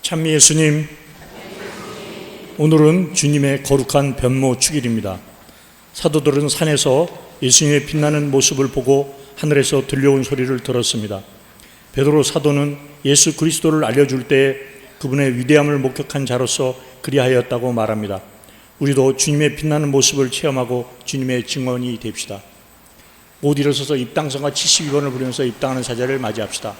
찬미 예수님, 오늘은 주님의 거룩한 변모 축일입니다. 사도들은 산에서 예수님의 빛나는 모습을 보고 하늘에서 들려온 소리를 들었습니다. 베드로 사도는 예수 그리스도를 알려줄 때 그분의 위대함을 목격한 자로서 그리하였다고 말합니다. 우리도 주님의 빛나는 모습을 체험하고 주님의 증언이 됩시다. 모두 일어서서 입당성가 72번을 부르면서 입당하는 사자를 맞이합시다.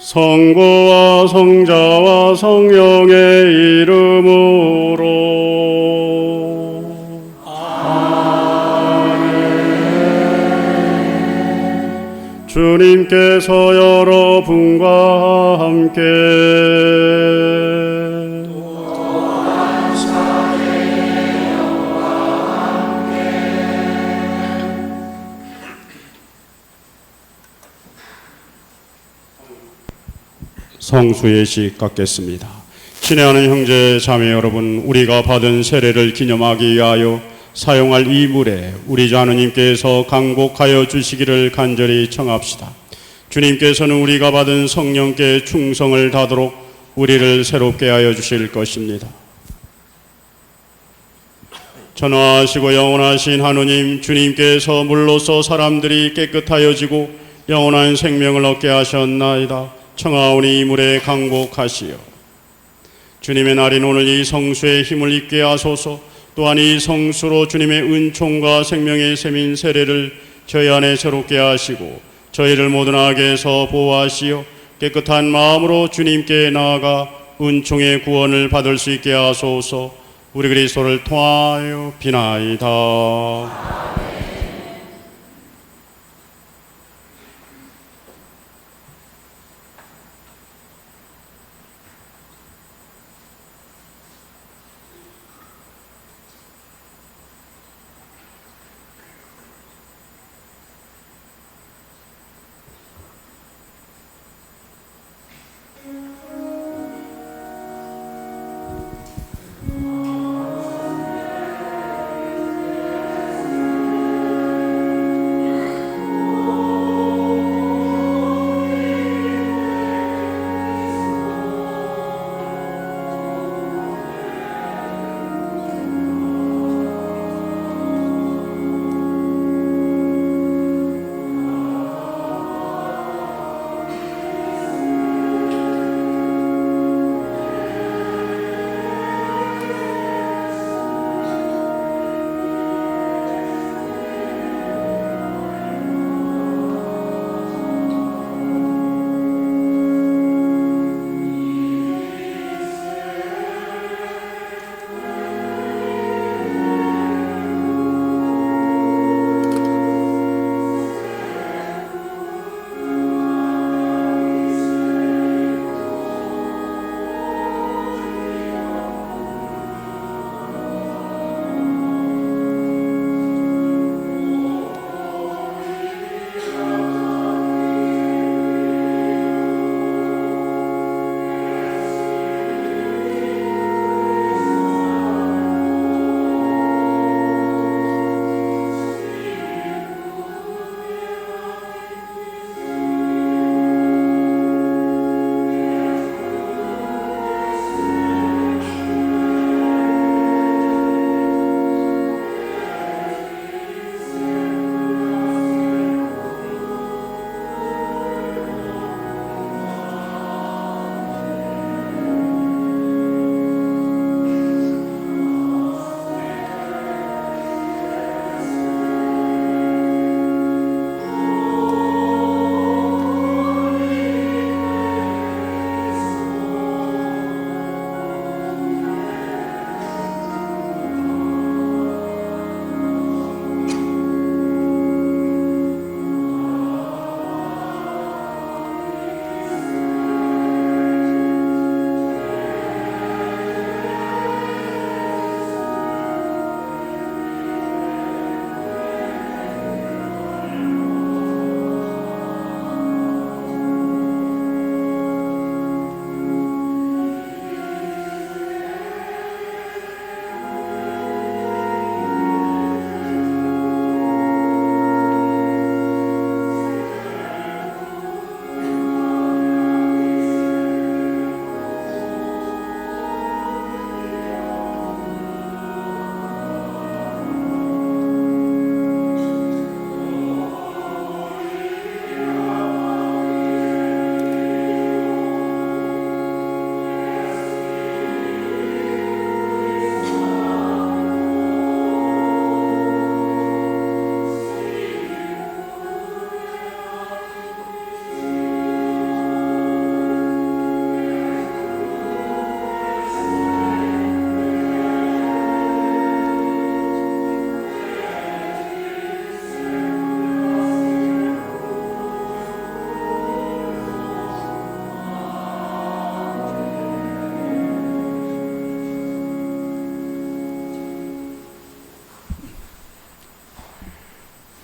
성부와 성자와 성령의 이름으로 아멘. 주님께서 여러분과 함께 성수예식 갖겠습니다. 친애하는 형제 자매 여러분, 우리가 받은 세례를 기념하기 위하여 사용할 이 물에 우리 주 하느님께서 강복하여 주시기를 간절히 청합시다. 주님께서는 우리가 받은 성령께 충성을 다하도록 우리를 새롭게 하여 주실 것입니다. 전화하시고 영원하신 하느님, 주님께서 물로써 사람들이 깨끗하여지고 영원한 생명을 얻게 하셨나이다. 청하오니 이 물에 강복하시어 주님의 날인 오늘 이 성수의 힘을 입게 하소서. 또한 이 성수로 주님의 은총과 생명의 샘인 세례를 저희 안에 새롭게 하시고 저희를 모든 악에서 보호하시어 깨끗한 마음으로 주님께 나아가 은총의 구원을 받을 수 있게 하소서. 우리 그리스도를 통하여 비나이다.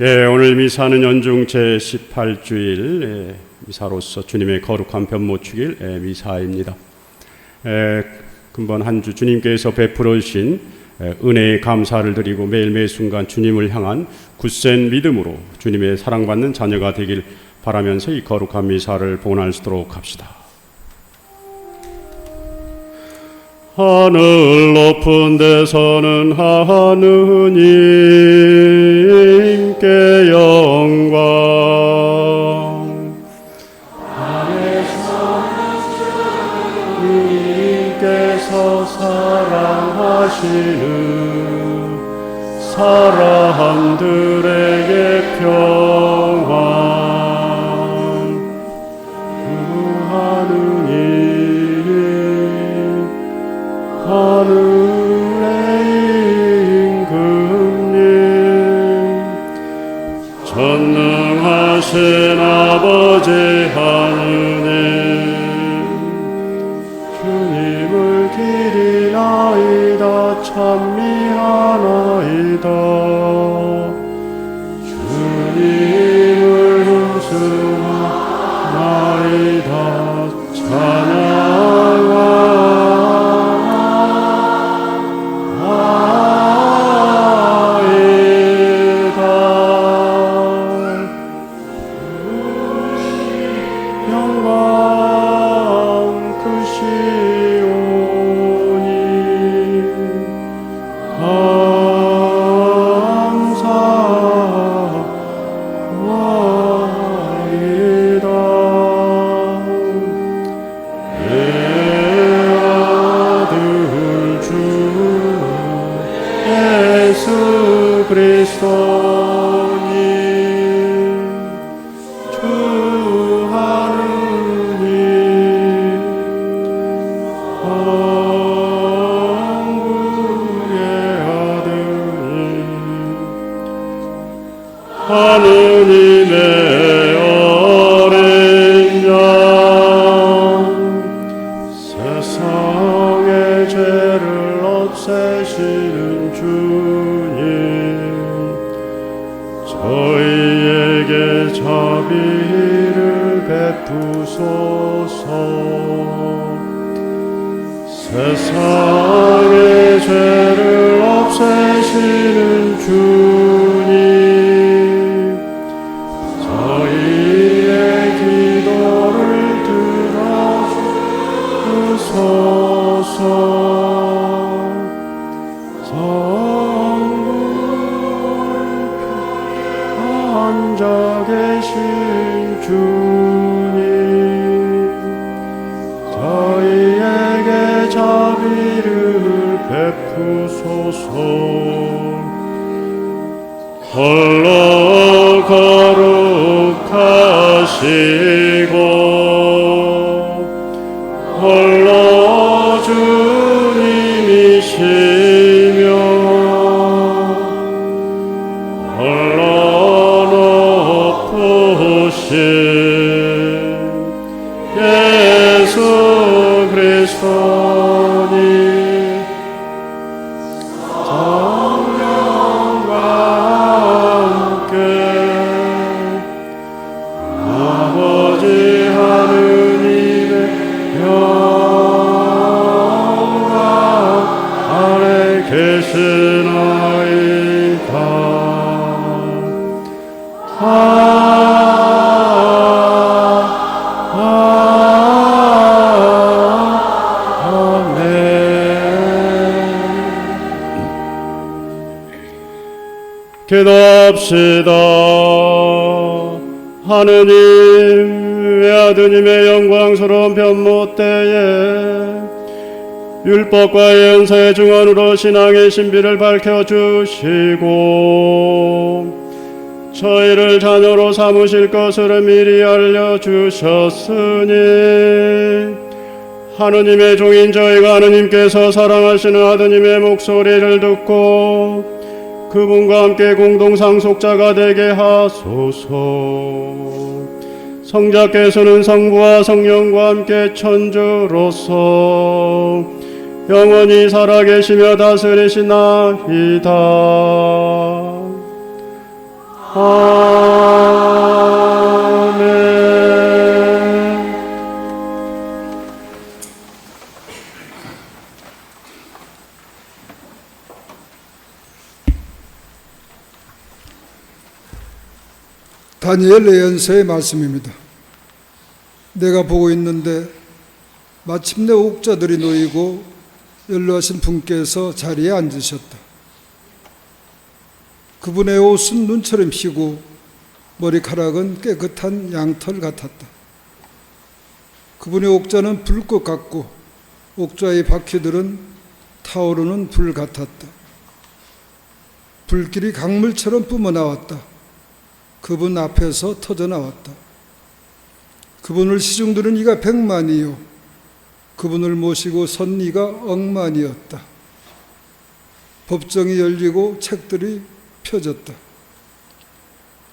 예, 오늘 미사는 연중 제18주일 미사로서 주님의 거룩한 변모축일 미사입니다. 금번 한 주 주님께서 베풀어 주신 은혜에 감사를 드리고 매일 매 순간 주님을 향한 굳센 믿음으로 주님의 사랑받는 자녀가 되길 바라면서 이 거룩한 미사를 봉헌할 수 있도록 합시다. 하늘 높은 데서는 하느님께 영광, 하늘에서는 주님께서 사랑하시는 사람들에게 평화. 하늘의 임금님, 전능하신 아버지 하느님, 주님을 기리나이다 찬미하나이다. 주님을 힘쓰나이다 찬양하나이다. 하느님의 어린 양, 세상의 죄를 없애시는 주님, 저희에게 자비를 베푸소서. 세상의 죄를 없애시는 주님, 저희의 기도를 들어주소서. 앉아 계신 주님, 저희에게 자비를 베푸소서. 홀로 거룩하시고 홀로 주님이시며 홀로 높으신 예수 그리스도니 성령과 함께 아버지 하느님의 영광 아래 계시나이다. 아멘. 기도합시다. 하느님, 외아드님의 영광스러운 변모 때에 율법과 예언서의 증언으로 신앙의 신비를 밝혀주시고 저희를 자녀로 삼으실 것을 미리 알려주셨으니 하느님의 종인 저희가 하느님께서 사랑하시는 아드님의 목소리를 듣고 그분과 함께 공동 상속자가 되게 하소서. 성자께서는 성부와 성령과 함께 천주로서 영원히 살아계시며 다스리시나이다. 아멘. 다니엘 예언서의 말씀입니다. 내가 보고 있는데 마침내 옥자들이 놓이고 연로하신 분께서 자리에 앉으셨다. 그분의 옷은 눈처럼 희고 머리카락은 깨끗한 양털 같았다. 그분의 옥자는 불꽃 같고 옥자의 바퀴들은 타오르는 불 같았다. 불길이 강물처럼 뿜어나왔다. 그분 앞에서 터져나왔다. 그분을 시중들은 이가 100만이요 그분을 모시고 선 이가 억만이었다. 법정이 열리고 책들이 펴졌다.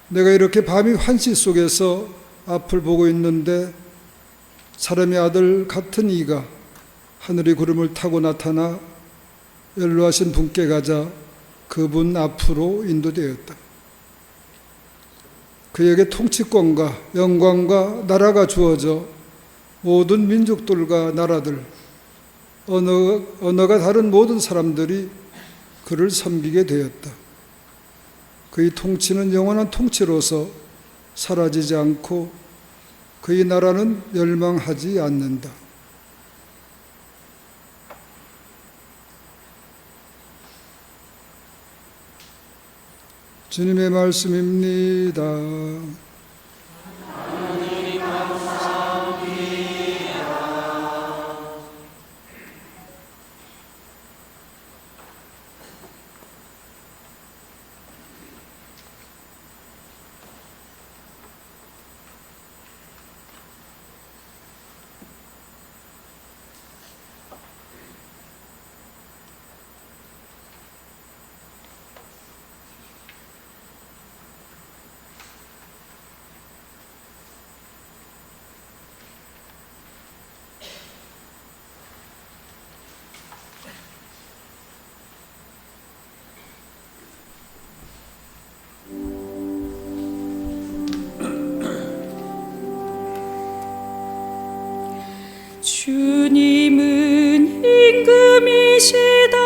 내가 이렇게 밤이 환시 속에서 앞을 보고 있는데 사람의 아들 같은 이가 하늘의 구름을 타고 나타나 연로하신 분께 가자 그분 앞으로 인도되었다. 그에게 통치권과 영광과 나라가 주어져 모든 민족들과 나라들, 언어가 다른 모든 사람들이 그를 섬기게 되었다. 그의 통치는 영원한 통치로서 사라지지 않고 그의 나라는 멸망하지 않는다. 주님의 말씀입니다. 주님은 임금이시다.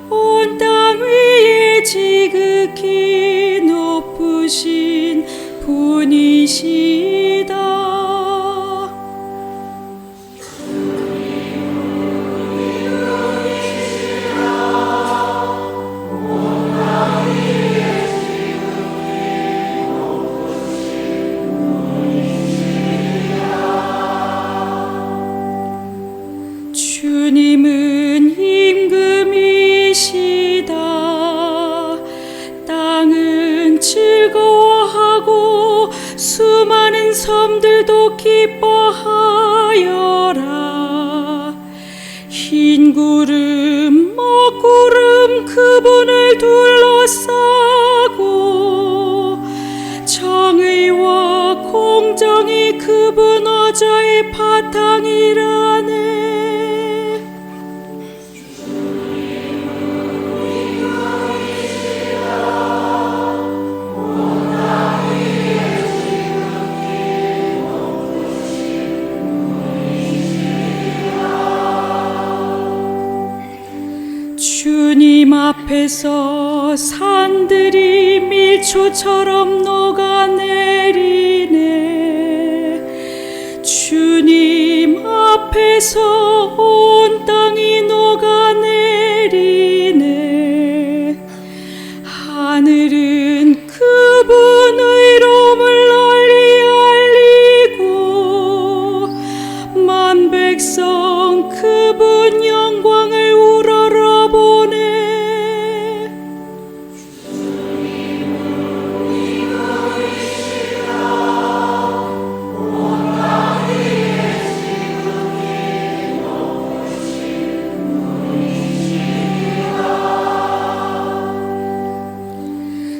온 땅 위에 지극히 높으신 분이시다. 주님은 임금이시다. 땅은 즐거워하고 수많은 섬들도 기뻐하여라. 흰 구름 먹구름 그분을 둘러싸고 정의와 공정이 그분 어저의 바탕이라네. 주님 앞에서 산들이 밀초처럼 녹아내리네. 주님 앞에서 온 땅이 녹아내리네. 하늘은 그분 의로움을 널리 알리고 만 백성 그분 영광을 우러러 보네.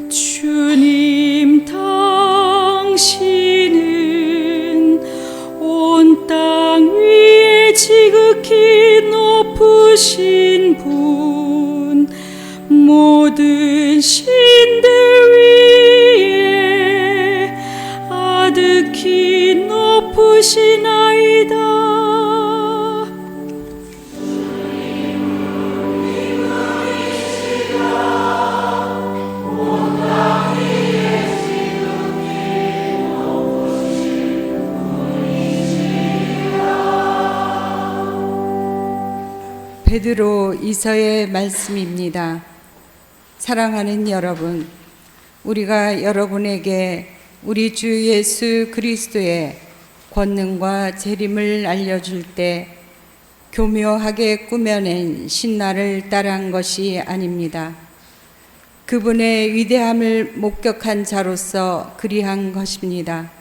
주님 당신은 온 땅 위에 지극히 높으신 분, 모든 신들 위에 아득히 높으시나이다. 베드로 이서의 말씀입니다. 사랑하는 여러분, 우리가 여러분에게 우리 주 예수 그리스도의 권능과 재림을 알려줄 때 교묘하게 꾸며낸 신나를 따라한 것이 아닙니다. 그분의 위대함을 목격한 자로서 그리한 것입니다.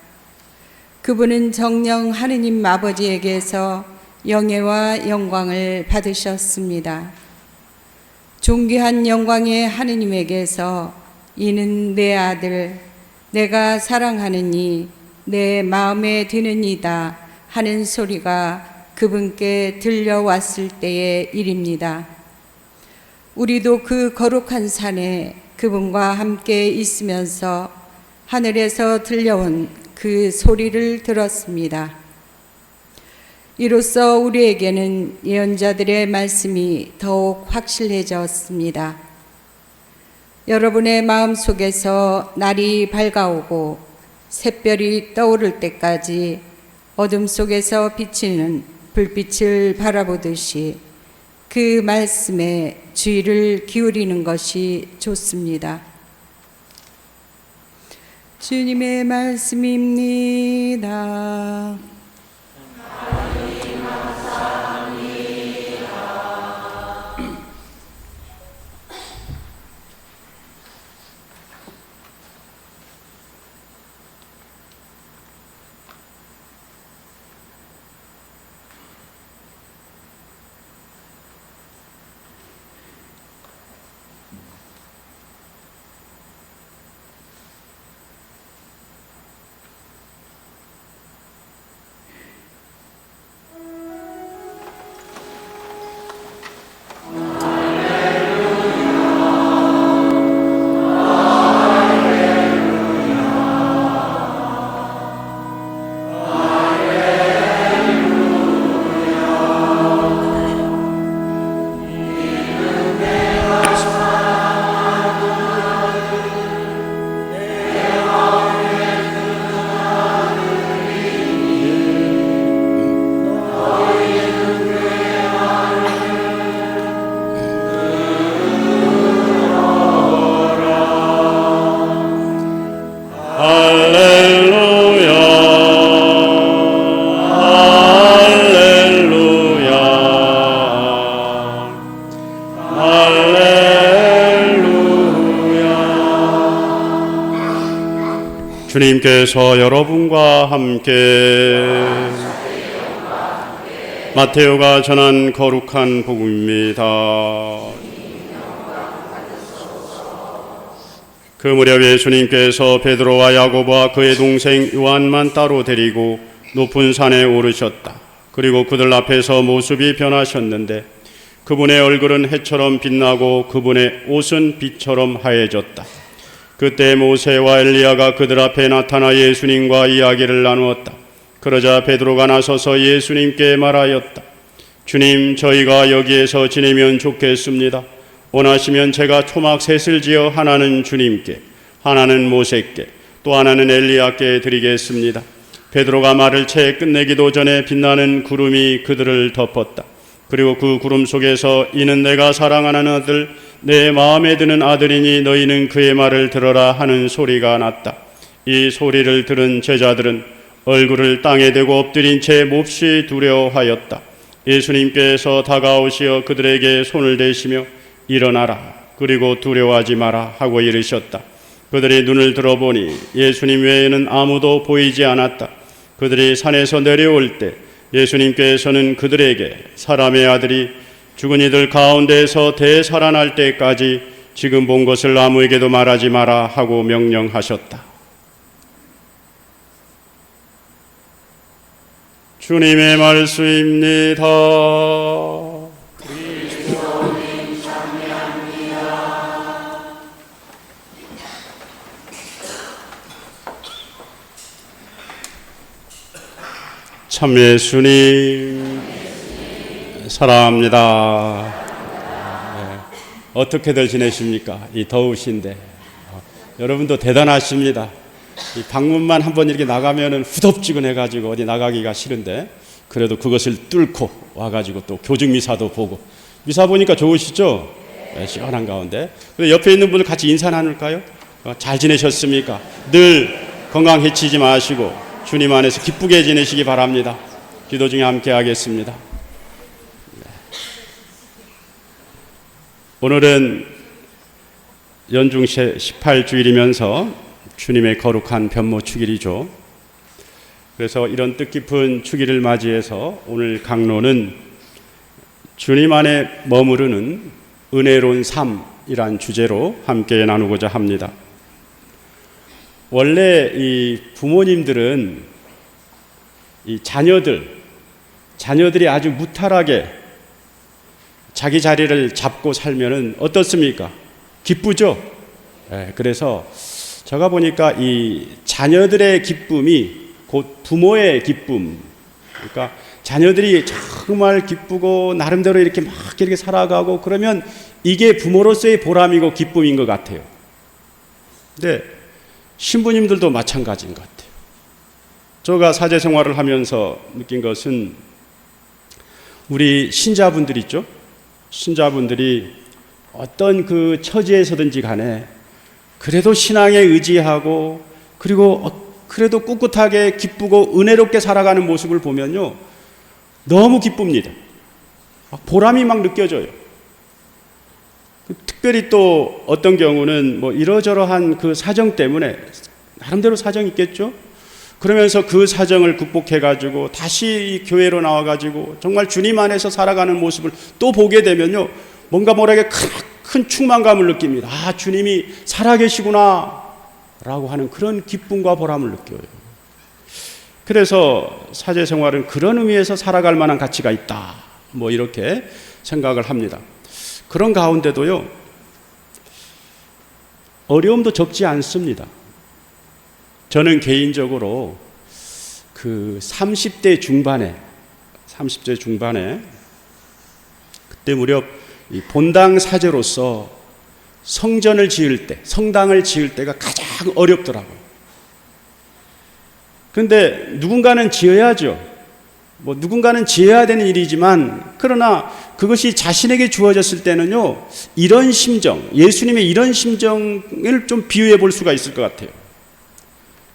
그분은 정녕 하느님 아버지에게서 영예와 영광을 받으셨습니다. 존귀한 영광의 하느님에게서 이는 내 아들, 내가 사랑하는 이, 내 마음에 드는 이다 하는 소리가 그분께 들려왔을 때의 일입니다. 우리도 그 거룩한 산에 그분과 함께 있으면서 하늘에서 들려온 그 소리를 들었습니다. 이로써 우리에게는 예언자들의 말씀이 더욱 확실해졌습니다. 여러분의 마음속에서 날이 밝아오고 샛별이 떠오를 때까지 어둠 속에서 비치는 불빛을 바라보듯이 그 말씀에 주의를 기울이는 것이 좋습니다. 주님의 말씀입니다. 주님께서 여러분과 함께 마테오가 전한 거룩한 복음입니다. 그 무렵 예수님께서 베드로와 야고보와 그의 동생 요한만 따로 데리고 높은 산에 오르셨다. 그리고 그들 앞에서 모습이 변하셨는데 그분의 얼굴은 해처럼 빛나고 그분의 옷은 빛처럼 하얘졌다. 그때 모세와 엘리야가 그들 앞에 나타나 예수님과 이야기를 나누었다. 그러자 베드로가 나서서 예수님께 말하였다. 주님, 저희가 여기에서 지내면 좋겠습니다. 원하시면 제가 초막 셋을 지어 하나는 주님께, 하나는 모세께, 또 하나는 엘리야께 드리겠습니다. 베드로가 말을 채 끝내기도 전에 빛나는 구름이 그들을 덮었다. 그리고 그 구름 속에서 이는 내가 사랑하는 아들, 내 마음에 드는 아들이니 너희는 그의 말을 들어라 하는 소리가 났다. 이 소리를 들은 제자들은 얼굴을 땅에 대고 엎드린 채 몹시 두려워하였다. 예수님께서 다가오시어 그들에게 손을 대시며 일어나라, 그리고 두려워하지 마라 하고 이르셨다. 그들이 눈을 들어보니 예수님 외에는 아무도 보이지 않았다. 그들이 산에서 내려올 때 예수님께서는 그들에게 사람의 아들이 죽은 이들 가운데서 되살아날 때까지 지금 본 것을 아무에게도 말하지 마라 하고 명령하셨다. 주님의 말씀입니다. 그리스도님 참여합니다. 참 예수님 사랑합니다. 네. 어떻게들 지내십니까? 이 더우신데 여러분도 대단하십니다. 이 방문만 한번 이렇게 나가면은 후덥지근해가지고 어디 나가기가 싫은데 그래도 그것을 뚫고 와가지고 또 교중 미사도 보고 미사 보니까 좋으시죠? 네, 시원한 가운데. 그리고 옆에 있는 분들 같이 인사 나눌까요? 잘 지내셨습니까? 늘 건강 해치지 마시고 주님 안에서 기쁘게 지내시기 바랍니다. 기도 중에 함께 하겠습니다. 오늘은 연중세 18주일이면서 주님의 거룩한 변모 축일이죠. 그래서 이런 뜻깊은 축일을 맞이해서 오늘 강론은 주님 안에 머무르는 은혜로운 삶이란 주제로 함께 나누고자 합니다. 원래 이 부모님들은 이 자녀들이 아주 무탈하게 자기 자리를 잡고 살면은 어떻습니까? 기쁘죠? 네, 그래서 제가 보니까 이 자녀들의 기쁨이 곧 부모의 기쁨, 그러니까 자녀들이 정말 기쁘고 나름대로 이렇게 막 이렇게 살아가고 그러면 이게 부모로서의 보람이고 기쁨인 것 같아요. 근데 신부님들도 마찬가지인 것 같아요. 제가 사제 생활을 하면서 느낀 것은 우리 신자분들 있죠? 신자분들이 어떤 그 처지에서든지 간에 그래도 신앙에 의지하고 그리고 그래도 꿋꿋하게 기쁘고 은혜롭게 살아가는 모습을 보면요 너무 기쁩니다. 보람이 막 느껴져요. 특별히 또 어떤 경우는 뭐 이러저러한 그 사정 때문에 나름대로 사정이 있겠죠. 그러면서 그 사정을 극복해가지고 다시 이 교회로 나와가지고 정말 주님 안에서 살아가는 모습을 또 보게 되면요 뭔가 뭐라게 큰 충만감을 느낍니다. 아, 주님이 살아계시구나 라고 하는 그런 기쁨과 보람을 느껴요. 그래서 사제 생활은 그런 의미에서 살아갈 만한 가치가 있다 뭐 이렇게 생각을 합니다. 그런 가운데도요 어려움도 적지 않습니다. 저는 개인적으로 그 30대 중반에 그때 무렵 이 본당 사제로서 성전을 지을 때, 성당을 지을 때가 가장 어렵더라고요. 그런데 누군가는 지어야죠. 뭐 누군가는 지어야 되는 일이지만 그러나 그것이 자신에게 주어졌을 때는요 이런 심정, 예수님의 이런 심정을 좀 비유해 볼 수가 있을 것 같아요.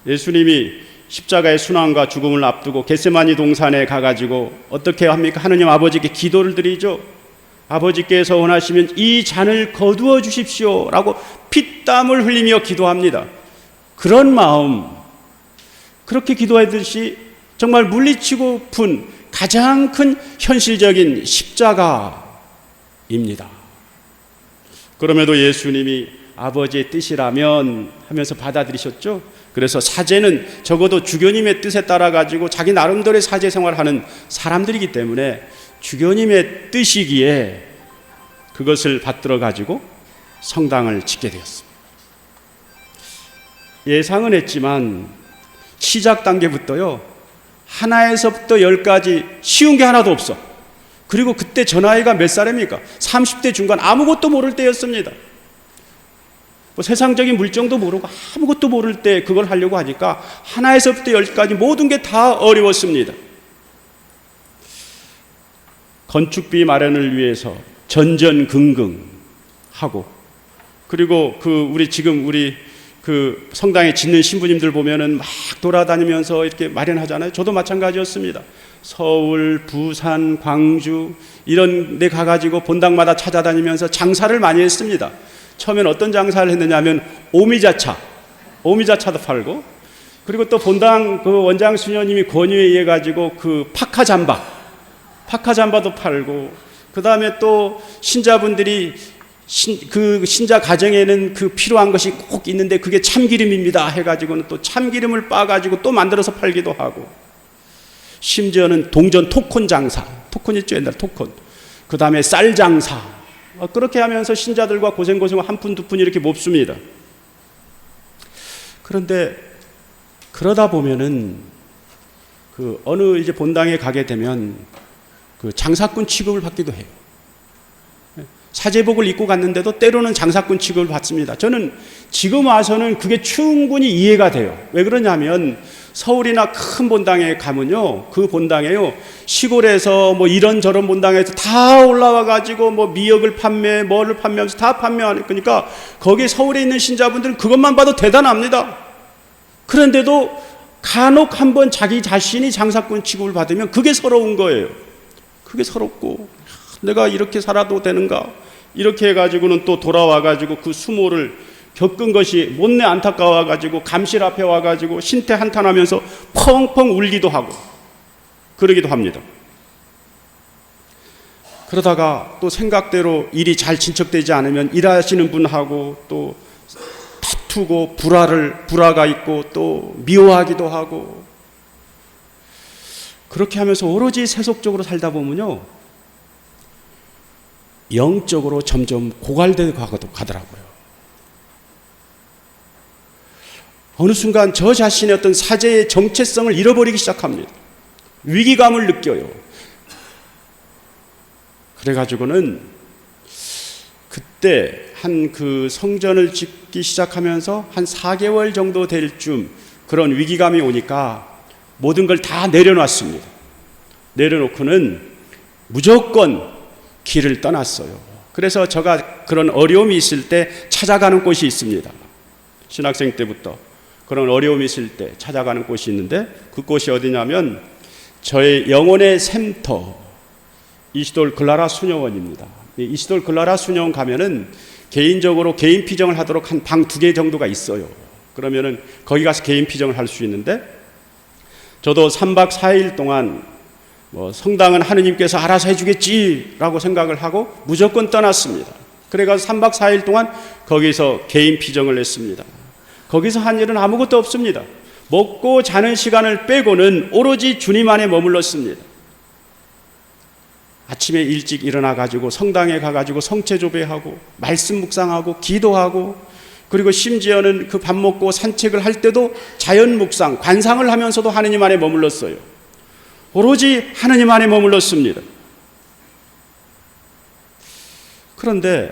예수님이 십자가의 순환과 죽음을 앞두고 겟세마니 동산에 가가지고 어떻게 합니까? 하느님 아버지께 기도를 드리죠. 아버지께서 원하시면 이 잔을 거두어 주십시오 라고 피땀을 흘리며 기도합니다. 그런 마음, 그렇게 기도하듯이 정말 물리치고 푼 가장 큰 현실적인 십자가입니다. 그럼에도 예수님이 아버지의 뜻이라면 하면서 받아들이셨죠. 그래서 사제는 적어도 주교님의 뜻에 따라 가지고 자기 나름대로의 사제 생활하는 사람들이기 때문에 주교님의 뜻이기에 그것을 받들어 가지고 성당을 짓게 되었습니다. 예상은 했지만 시작 단계부터요 하나에서부터 10까지 쉬운 게 하나도 없어. 그리고 그때 저 나이가 몇 살입니까? 30대 중반, 아무것도 모를 때였습니다. 뭐 세상적인 물정도 모르고 아무것도 모를 때 그걸 하려고 하니까 하나에서부터 10까지 모든 게 다 어려웠습니다. 건축비 마련을 위해서 전전긍긍하고, 그리고 우리 그 성당에 짓는 신부님들 보면은 막 돌아다니면서 이렇게 마련하잖아요. 저도 마찬가지였습니다. 서울, 부산, 광주 이런 데 가가지고 본당마다 찾아다니면서 장사를 많이 했습니다. 처음엔 어떤 장사를 했느냐 하면 오미자차도 팔고, 그리고 또 본당 그 원장 수녀님이 권유에 의해 가지고 그 파카잠바도 팔고, 그 다음에 또 신자분들이 그 신자 가정에는 그 필요한 것이 꼭 있는데 그게 참기름입니다 해가지고는 또 참기름을 빻아가지고 또 만들어서 팔기도 하고, 심지어는 동전 토콘 장사, 토콘 있죠, 옛날 토콘, 그 다음에 쌀 장사, 그렇게 하면서 신자들과 고생고생을 한 푼 두 푼 이렇게 몹습니다. 그런데 그러다 보면은 그 어느 이제 본당에 가게 되면 그 장사꾼 취급을 받기도 해요. 사제복을 입고 갔는데도 때로는 장사꾼 취급을 받습니다. 저는 지금 와서는 그게 충분히 이해가 돼요. 왜 그러냐면 서울이나 큰 본당에 가면요, 그 본당에요, 시골에서 뭐 이런저런 본당에서 다 올라와 가지고 뭐 미역을 뭐를 판매하면서 다 판매하니까, 그러니까 거기 서울에 있는 신자분들은 그것만 봐도 대단합니다. 그런데도 간혹 한번 자기 자신이 장사꾼 취급을 받으면 그게 서러운 거예요. 그게 서럽고, 내가 이렇게 살아도 되는가? 이렇게 해가지고는 또 돌아와가지고 그 수모를 겪은 것이 못내 안타까워가지고 감실 앞에 와가지고 신태 한탄하면서 펑펑 울기도 하고 그러기도 합니다. 그러다가 또 생각대로 일이 잘 진척되지 않으면 일하시는 분하고 또 다투고 불화가 있고 또 미워하기도 하고, 그렇게 하면서 오로지 세속적으로 살다 보면요, 영적으로 점점 고갈되어 가더라고요. 어느 순간 저 자신의 어떤 사제의 정체성을 잃어버리기 시작합니다. 위기감을 느껴요. 그래가지고는 그때 한 그 성전을 짓기 시작하면서 한 4개월 정도 될 쯤 그런 위기감이 오니까 모든 걸 다 내려놨습니다. 내려놓고는 무조건 길을 떠났어요. 그래서 제가 그런 어려움이 있을 때 찾아가는 곳이 있습니다. 신학생 때부터 그런 어려움이 있을 때 찾아가는 곳이 있는데, 그 곳이 어디냐면 저의 영혼의 샘터 이시돌 글라라 수녀원입니다. 이시돌 글라라 수녀원 가면은 개인적으로 개인 피정을 하도록 한 방 2개 정도가 있어요. 그러면은 거기 가서 개인 피정을 할 수 있는데, 저도 3박 4일 동안 뭐 성당은 하느님께서 알아서 해주겠지라고 생각을 하고 무조건 떠났습니다. 그래가지고 3박 4일 동안 거기서 개인 피정을 했습니다. 거기서 한 일은 아무것도 없습니다. 먹고 자는 시간을 빼고는 오로지 주님 안에 머물렀습니다. 아침에 일찍 일어나가지고 성당에 가가지고 성체조배하고 말씀 묵상하고 기도하고, 그리고 심지어는 그 밥 먹고 산책을 할 때도 자연 묵상, 관상을 하면서도 하느님 안에 머물렀어요. 오로지 하느님 안에 머물렀습니다. 그런데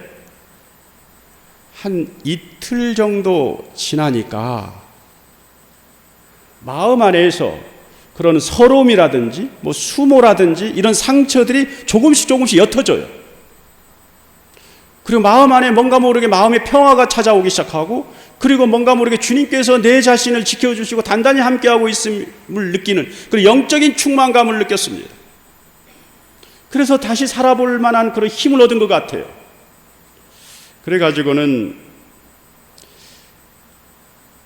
한 이틀 정도 지나니까 마음 안에서 그런 서러움이라든지 뭐 수모라든지 이런 상처들이 조금씩 옅어져요. 그리고 마음 안에 뭔가 모르게 마음의 평화가 찾아오기 시작하고, 그리고 뭔가 모르게 주님께서 내 자신을 지켜주시고 단단히 함께하고 있음을 느끼는 그런 영적인 충만감을 느꼈습니다. 그래서 다시 살아볼 만한 그런 힘을 얻은 것 같아요. 그래가지고는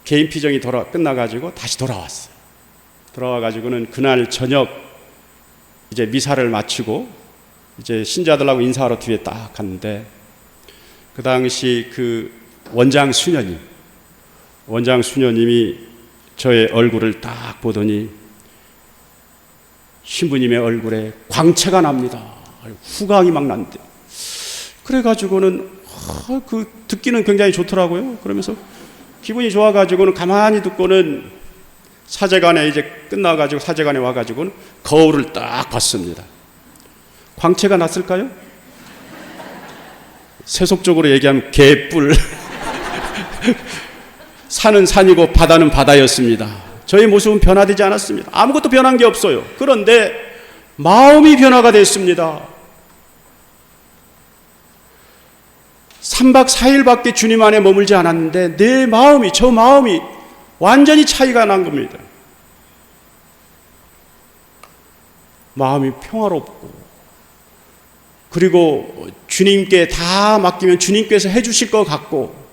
개인 피정이 끝나가지고 다시 돌아왔어요. 돌아와가지고는 그날 저녁 이제 미사를 마치고 이제 신자들하고 인사하러 뒤에 딱 갔는데, 그 당시 그 원장 수녀님이 저의 얼굴을 딱 보더니 신부님의 얼굴에 광채가 납니다. 후광이 막 난대. 그래가지고는 그 듣기는 굉장히 좋더라고요. 그러면서 기분이 좋아가지고는 가만히 듣고는 사제관에 이제 끝나가지고 사제관에 와가지고는 거울을 딱 봤습니다. 광채가 났을까요? 세속적으로 얘기하면 개뿔. 산은 산이고 바다는 바다였습니다. 저의 모습은 변화되지 않았습니다. 아무것도 변한 게 없어요. 그런데 마음이 변화가 됐습니다. 3박 4일밖에 주님 안에 머물지 않았는데 저 마음이 완전히 차이가 난 겁니다. 마음이 평화롭고, 그리고 주님께 다 맡기면 주님께서 해주실 것 같고,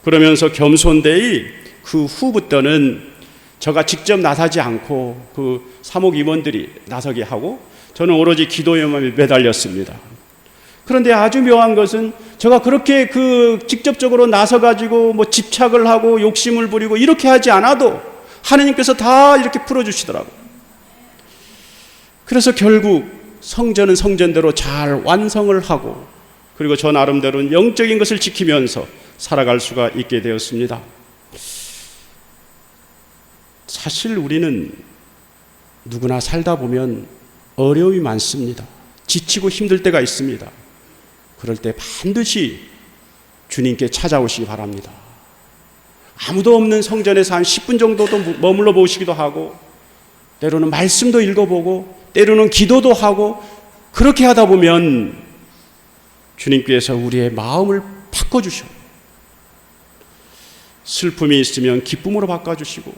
그러면서 겸손되이 그 후부터는 저가 직접 나서지 않고 그 사목 임원들이 나서게 하고, 저는 오로지 기도에만 매달렸습니다. 그런데 아주 묘한 것은 제가 그렇게 그 직접적으로 나서가지고 뭐 집착을 하고 욕심을 부리고 이렇게 하지 않아도 하느님께서 다 이렇게 풀어주시더라고요. 그래서 결국 성전은 성전대로 잘 완성을 하고, 그리고 저 나름대로는 영적인 것을 지키면서 살아갈 수가 있게 되었습니다. 사실 우리는 누구나 살다 보면 어려움이 많습니다. 지치고 힘들 때가 있습니다. 그럴 때 반드시 주님께 찾아오시기 바랍니다. 아무도 없는 성전에서 한 10분 정도도 머물러 보시기도 하고, 때로는 말씀도 읽어보고, 때로는 기도도 하고, 그렇게 하다 보면 주님께서 우리의 마음을 바꿔주셔요. 슬픔이 있으면 기쁨으로 바꿔주시고,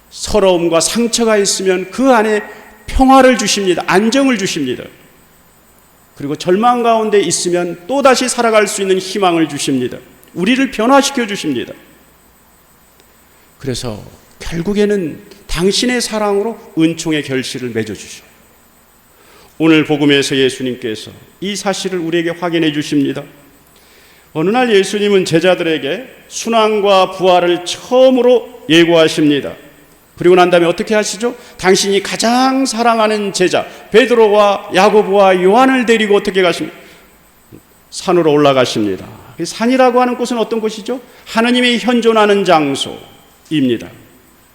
서러움과 상처가 있으면 그 안에 평화를 주십니다. 안정을 주십니다. 그리고 절망 가운데 있으면 또다시 살아갈 수 있는 희망을 주십니다. 우리를 변화시켜 주십니다. 그래서 결국에는 당신의 사랑으로 은총의 결실을 맺어주셔요. 오늘 복음에서 예수님께서 이 사실을 우리에게 확인해 주십니다. 어느 날 예수님은 제자들에게 순환과 부활을 처음으로 예고하십니다. 그리고 난 다음에 어떻게 하시죠? 당신이 가장 사랑하는 제자 베드로와 야고보와 요한을 데리고 어떻게 가십니까? 산으로 올라가십니다. 산이라고 하는 곳은 어떤 곳이죠? 하느님이 현존하는 장소입니다.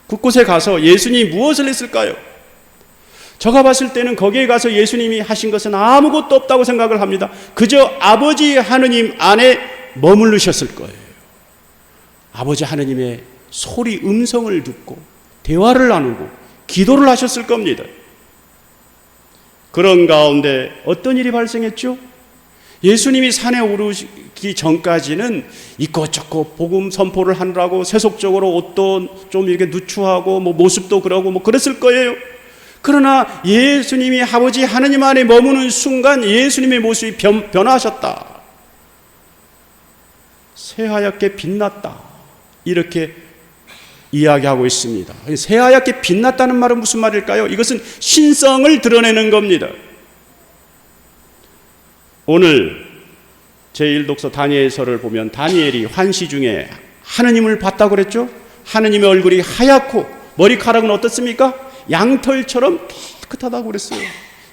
그곳에 가서 예수님이 무엇을 했을까요? 제가 봤을 때는 거기에 가서 예수님이 하신 것은 아무것도 없다고 생각을 합니다. 그저 아버지 하느님 안에 머무르셨을 거예요. 아버지 하느님의 소리, 음성을 듣고 대화를 나누고 기도를 하셨을 겁니다. 그런 가운데 어떤 일이 발생했죠? 예수님이 산에 오르기 전까지는 이것저것 복음 선포를 하느라고 세속적으로 옷도 좀 이렇게 누추하고 모습도 그러고 그랬을 거예요. 그러나 예수님이 아버지 하느님 안에 머무는 순간 예수님의 모습이 변화하셨다. 새하얗게 빛났다. 이렇게 이야기하고 있습니다. 새하얗게 빛났다는 말은 무슨 말일까요? 이것은 신성을 드러내는 겁니다. 오늘 제1독서 다니엘서를 보면 다니엘이 환시 중에 하느님을 봤다고 그랬죠? 하느님의 얼굴이 하얗고 머리카락은 어떻습니까? 양털처럼 깨끗하다고 그랬어요.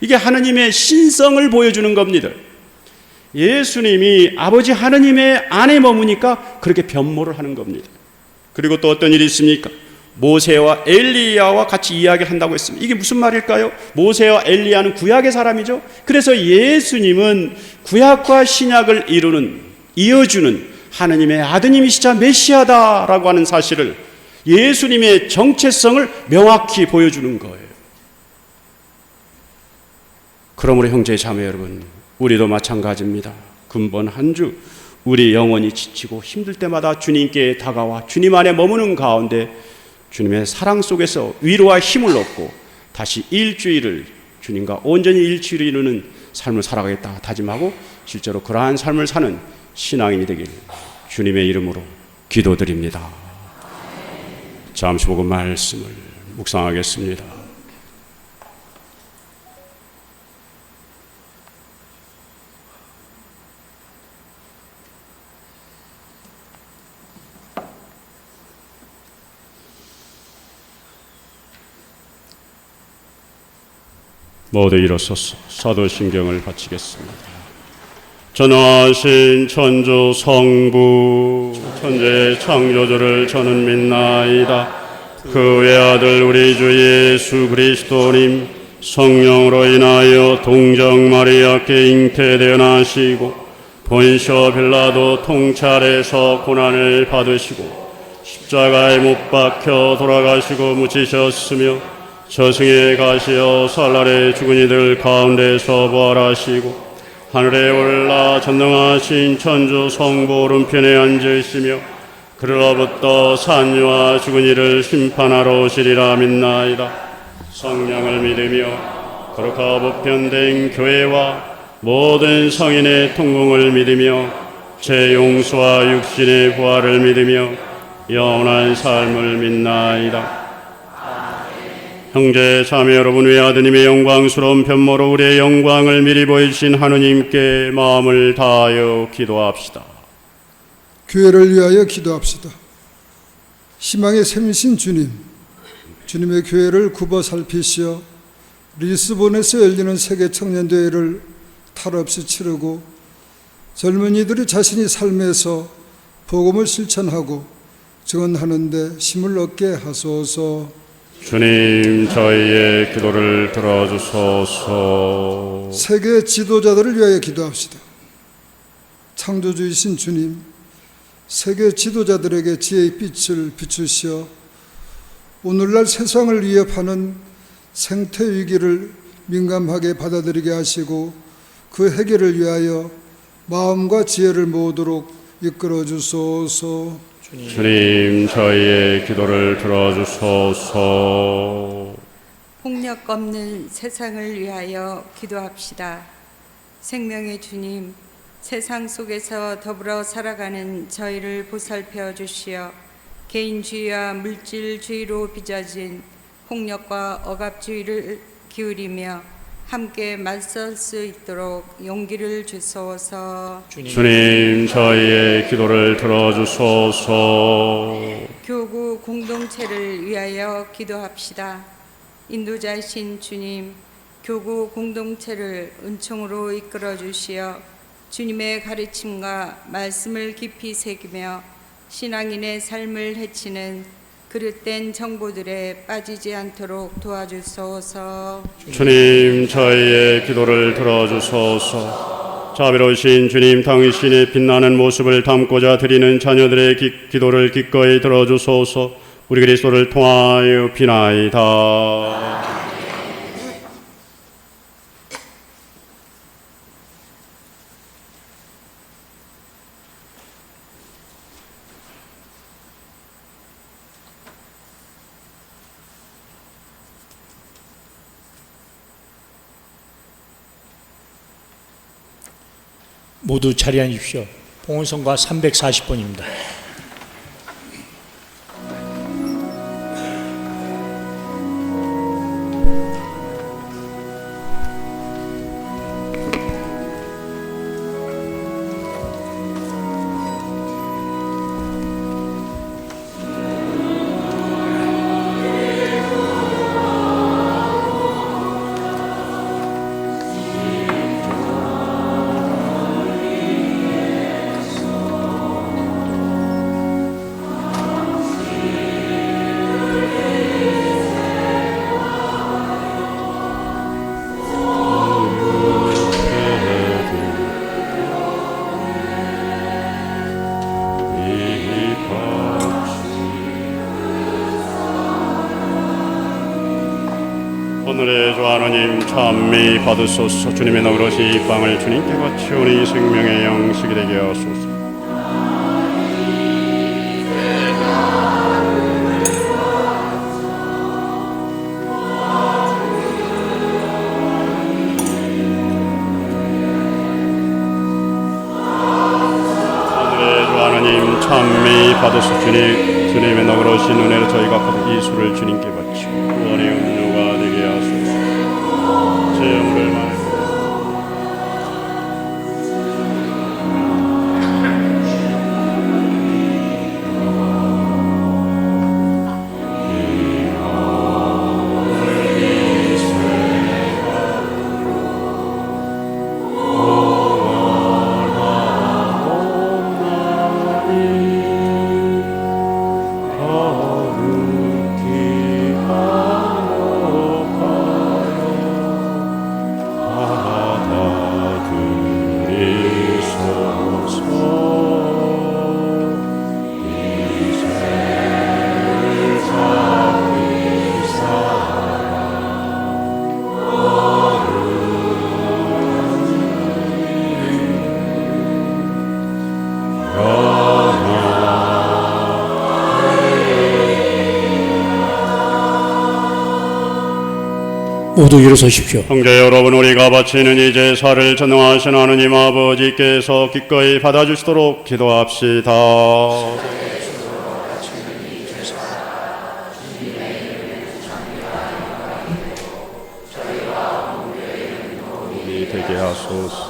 이게 하느님의 신성을 보여주는 겁니다. 예수님이 아버지 하느님의 안에 머무니까 그렇게 변모를 하는 겁니다. 그리고 또 어떤 일이 있습니까? 모세와 엘리야와 같이 이야기를 한다고 했습니다. 이게 무슨 말일까요? 모세와 엘리야는 구약의 사람이죠. 그래서 예수님은 구약과 신약을 이어주는 하느님의 아드님이시자 메시아다라고 하는 사실을, 예수님의 정체성을 명확히 보여주는 거예요. 그러므로 형제 자매 여러분, 우리도 마찬가지입니다. 금번 한 주 우리 영혼이 지치고 힘들 때마다 주님께 다가와 주님 안에 머무는 가운데 주님의 사랑 속에서 위로와 힘을 얻고 다시 일주일을 주님과 온전히 일주일을 이루는 삶을 살아가겠다 다짐하고 실제로 그러한 삶을 사는 신앙인이 되길 주님의 이름으로 기도드립니다. 잠시 보고 말씀을 묵상하겠습니다. 모두 일어서서 사도신경을 바치겠습니다. 전능하신 천주 성부 천지의 창조주를 저는 믿나이다. 그 외아들 우리 주 예수 그리스도님 성령으로 인하여 동정 마리아께 잉태되어 나시고 본시오 빌라도 통찰에서 고난을 받으시고 십자가에 못 박혀 돌아가시고 묻히셨으며 저승에 가시어 살날에 죽은 이들 가운데서 부활하시고 하늘에 올라 전능하신 천주 성부 오른편에 앉으시며 그로부터 산유와 죽은 이를 심판하러 오시리라 믿나이다. 성령을 믿으며 거룩하고 보편된 교회와 모든 성인의 통공을 믿으며 제 용서와 육신의 부활을 믿으며 영원한 삶을 믿나이다. 형제 자매 여러분, 외아드님의 영광스러운 변모로 우리의 영광을 미리 보여주신 하느님께 마음을 다하여 기도합시다. 교회를 위하여 기도합시다. 희망의 샘이신 주님, 주님의 교회를 굽어 살피시어 리스본에서 열리는 세계 청년대회를 탈없이 치르고 젊은이들이 자신이 삶에서 복음을 실천하고 증언하는 데 힘을 얻게 하소서. 주님 저희의 기도를 들어주소서. 세계 지도자들을 위하여 기도합시다. 창조주이신 주님, 세계 지도자들에게 지혜의 빛을 비추시어 오늘날 세상을 위협하는 생태 위기를 민감하게 받아들이게 하시고 그 해결을 위하여 마음과 지혜를 모으도록 이끌어 주소서. 주님 저희의 기도를 들어주소서. 폭력 없는 세상을 위하여 기도합시다. 생명의 주님, 세상 속에서 더불어 살아가는 저희를 보살펴 주시어 개인주의와 물질주의로 빚어진 폭력과 억압주의를 기울이며 함께 맞설 수 있도록 용기를 주소서. 주님 저희의 기도를 들어주소서. 교구 공동체를 위하여 기도합시다. 인도자이신 주님, 교구 공동체를 은총으로 이끌어 주시어 주님의 가르침과 말씀을 깊이 새기며 신앙인의 삶을 해치는 그릇된 정보들에 빠지지 않도록 도와주소서. 주님 저희의 기도를 들어주소서. 자비로우신 주님, 당신의 빛나는 모습을 담고자 드리는 자녀들의 기도를 기꺼이 들어주소서. 우리 그리스도를 통하여 비나이다. 모두 자리에 앉으십시오. 봉헌성가 340번입니다. 오늘의 주 하나님 찬미 받으소서. 주님의 너그러신 이 빵을 주님께 바치오니 생명의 양식이 되게 하소서. 오늘의 주 하나님 찬미 받으소서. 주님의 너그러신 은혜로 저희가 받은 이 술을 주님께 바치고 구원의 음료가 되게 하소서. 제물을 말해 모두 일어서십시오. 형제 여러분, 우리가 바치는 이 제사를 전능하신 하느님 아버지께서 기꺼이 받아주시도록 기도합시다. 되게 하소서.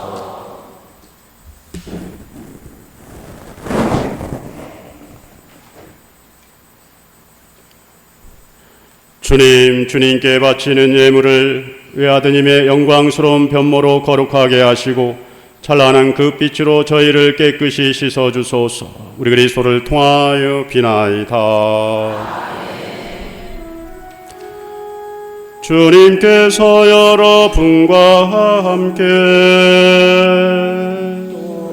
주님께 바치는 예물을 외아드님의 영광스러운 변모로 거룩하게 하시고 찬란한 그 빛으로 저희를 깨끗이 씻어주소서. 우리 그리스도를 통하여 비나이다. 주님께서 여러분과 함께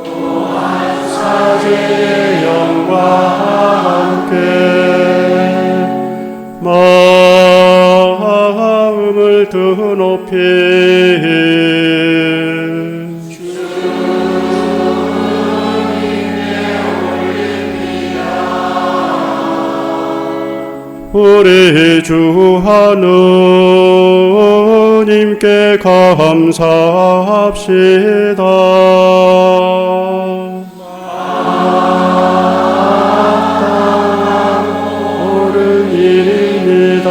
또한 사제의 영과 함께 마음을 드높이 우리 주 하느님께 감사합시다. 옳은 일입니다.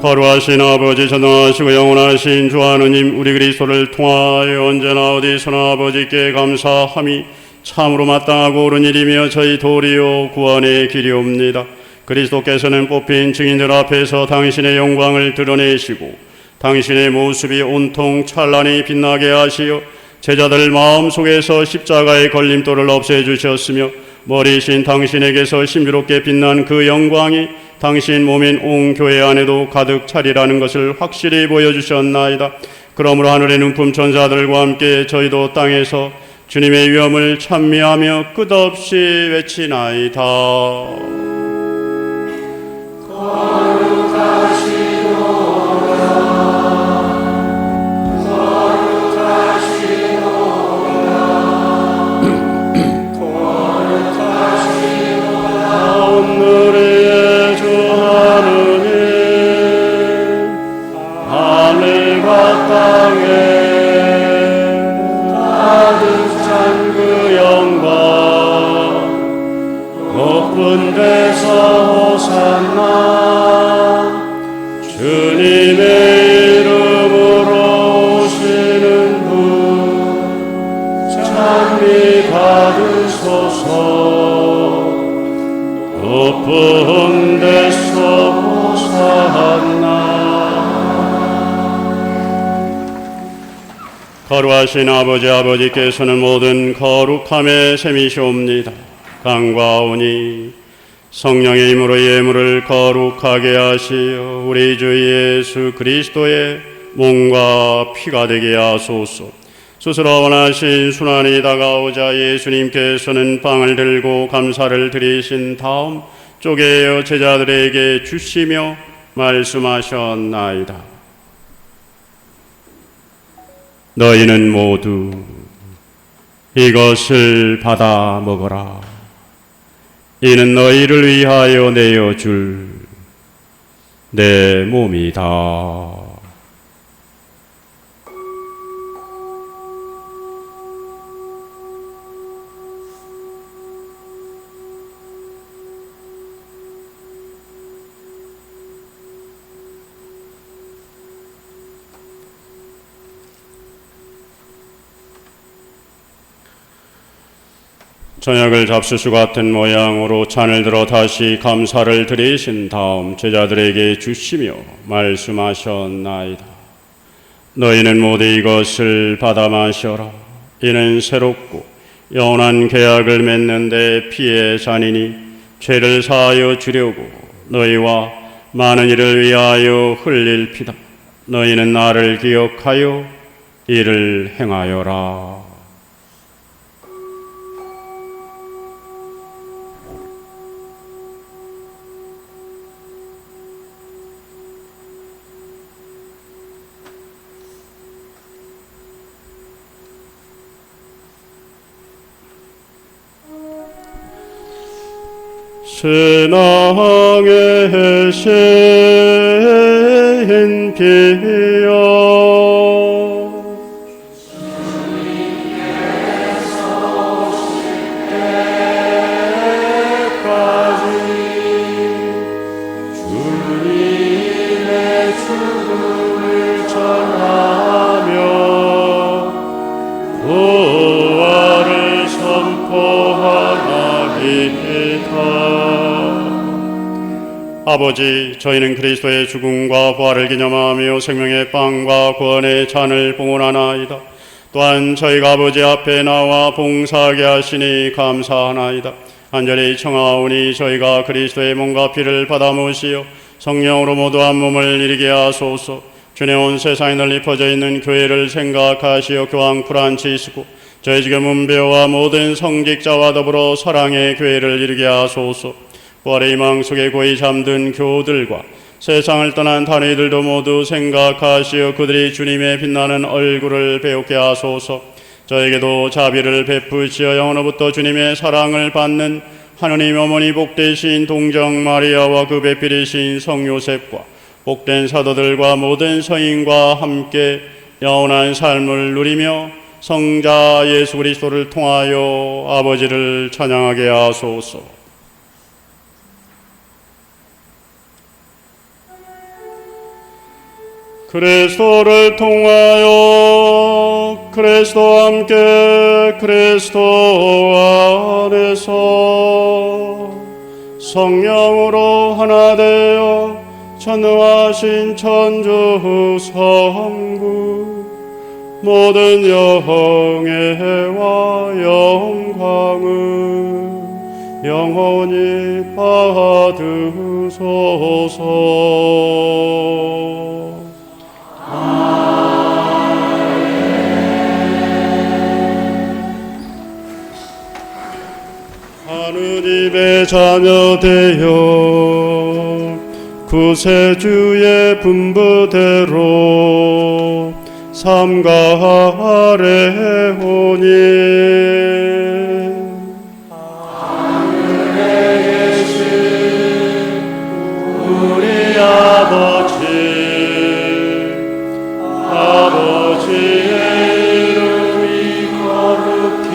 거룩하신 아버지, 전능하시고 영원하신 주 하느님, 우리 그리스도를 통하여 언제나 어디서나 아버지께 감사함이 참으로 마땅하고 옳은 일이며 저희 도리요 구원의 길이옵니다. 그리스도께서는 뽑힌 증인들 앞에서 당신의 영광을 드러내시고 당신의 모습이 온통 찬란히 빛나게 하시어 제자들 마음속에서 십자가의 걸림돌을 없애주셨으며 머리신 당신에게서 신비롭게 빛난 그 영광이 당신 몸인 온 교회 안에도 가득 차리라는 것을 확실히 보여주셨나이다. 그러므로 하늘의 눈품 천사들과 함께 저희도 땅에서 주님의 위엄을 찬미하며 끝없이 외치나이다. 하늘의 주 하느님, 하늘과 땅에 그 영광 높은 데서 호산나 주님의 이름으로 오시는 분 찬미 받으소서. 높은 데서 호산나. 거룩하신 아버지께서는 모든 거룩함의 셈이시옵니다. 간과하오니 성령의 힘으로 예물을 거룩하게 하시어 우리 주 예수 그리스도의 몸과 피가 되게 하소서. 스스로 원하신 순환이 다가오자 예수님께서는 빵을 들고 감사를 드리신 다음 쪼개어 제자들에게 주시며 말씀하셨나이다. 너희는 모두 이것을 받아 먹어라. 이는 너희를 위하여 내어줄 내 몸이다. 저녁을 잡수수 같은 모양으로 잔을 들어 다시 감사를 드리신 다음 제자들에게 주시며 말씀하셨나이다. 너희는 모두 이것을 받아 마셔라. 이는 새롭고 영원한 계약을 맺는 데 피의 잔이니 죄를 사하여 주려고 너희와 많은 이를 위하여 흘릴 피다. 너희는 나를 기억하여 이를 행하여라. 신앙의 신비여 주님께서 오실 때까지 주님의 죽음을 전하며 부활을 선포하나이다. 아버지, 저희는 그리스도의 죽음과 부활을 기념하며 생명의 빵과 구원의 잔을 봉헌하나이다. 또한 저희가 아버지 앞에 나와 봉사하게 하시니 감사하나이다. 간절히 청하오니 저희가 그리스도의 몸과 피를 받아 모시어 성령으로 모두 한 몸을 이루게 하소서. 주님, 온 세상에 널리 퍼져 있는 교회를 생각하시어 교황 프란치스코, 저희 지금 문배와 모든 성직자와 더불어 사랑의 교회를 이루게 하소서. 부활의 희망 속에 고이 잠든 교우들과 세상을 떠난 단위들도 모두 생각하시어 그들이 주님의 빛나는 얼굴을 배우게 하소서. 저에게도 자비를 베푸시어 영원로부터 주님의 사랑을 받는 하느님 어머니 복되신 동정 마리아와 그 배필이신 성 요셉과 복된 사도들과 모든 성인과 함께 영원한 삶을 누리며 성자 예수 그리스도를 통하여 아버지를 찬양하게 하소서. 그리스도를 통하여 그리스도와 함께 그리스도 안에서 성령으로 하나 되어 전능하신 천주 성부 모든 영예와 영광을 영원히 받으소서. 하느님의 자녀 되어 구세주의 분부대로 삼가 아뢰오니 하늘에 계신 우리 아버지의 이름이 거룩히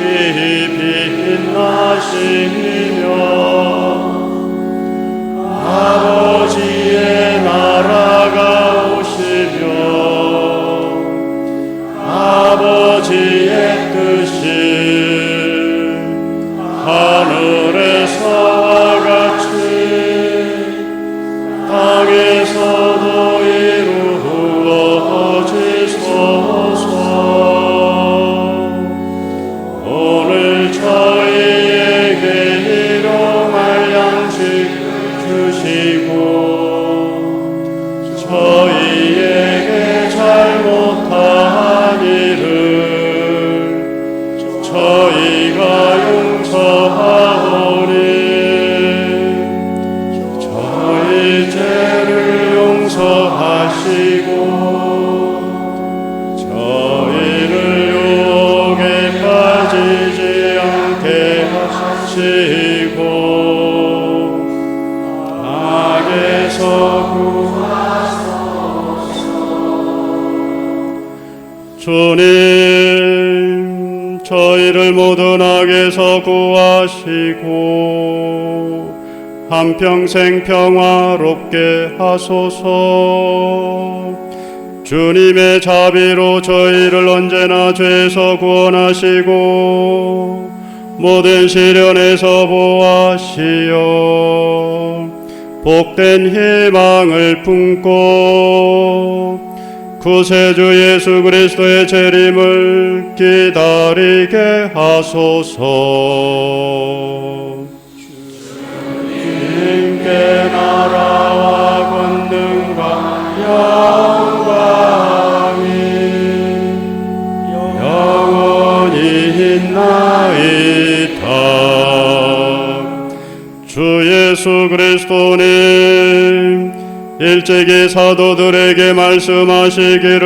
빛나시며 아버지의 나라가 오시며 아버지의 뜻이 하늘에서와 같이 땅에서도 이루어지소서. 오늘 저희에게 일용할 양식 주시고 저희에게 잘못한 일을 저희가 용서하오니 저희 죄를 용서하시고 저희를 유혹에 빠지지 않게 하시고 악에서 주님, 저희를 모든 악에서 구하시고 한평생 평화롭게 하소서. 주님의 자비로 저희를 언제나 죄에서 구원하시고 모든 시련에서 보호하시어 복된 희망을 품고 구세주 예수 그리스도의 재림을 기다리게 하소서. 주님께 나라와 권능과 영광이 영원히 있나이다. 주 예수 그리스도님 일찍이 사도들에게 말씀하시기를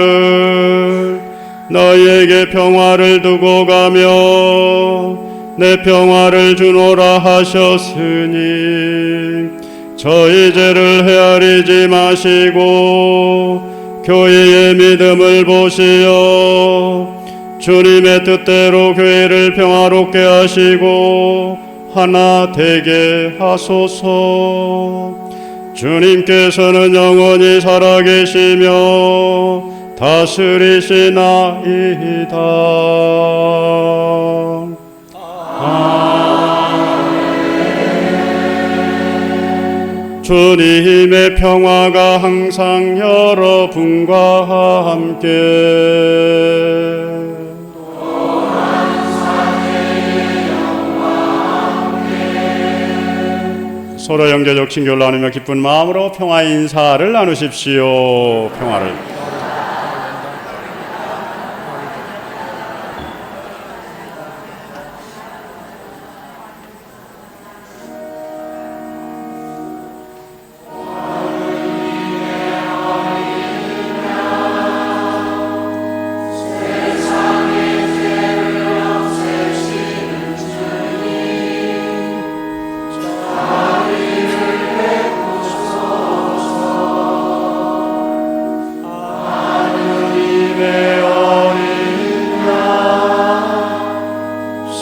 너희에게 평화를 두고 가며 내 평화를 주노라 하셨으니 저희 죄를 헤아리지 마시고 교회의 믿음을 보시어 주님의 뜻대로 교회를 평화롭게 하시고 하나 되게 하소서. 주님께서는 영원히 살아계시며 다스리시나이다. 아멘. 주님의 평화가 항상 여러분과 함께 서로 영제적 친교를 나누며 기쁜 마음으로 평화 인사를 나누십시오. 평화를.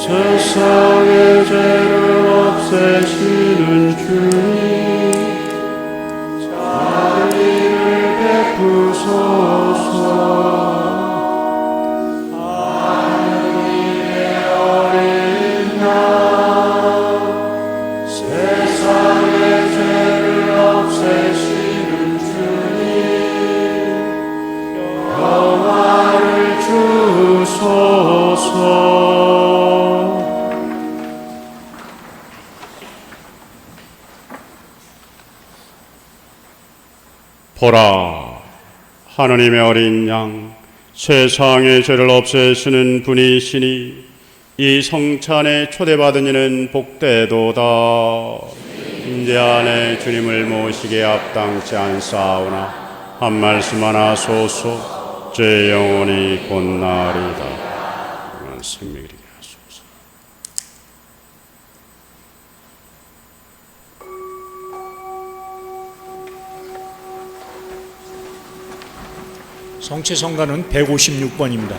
세상의 죄를 없애시는 주님, 자비를 베푸소서. 하느님의 어린 양, 세상의 죄를 없애시는 주님, 평화를 주소서. 보라, 하느님의 어린 양, 세상의 죄를 없애시는 분이시니 이 성찬에 초대받은 이는 복되도다. 인제 안에 주님을 모시게 합당치 않사오나 한 말씀만 하소서. 제 영혼이 곧나리다. 생명이 되게 하소서. 성체성가는 156번입니다.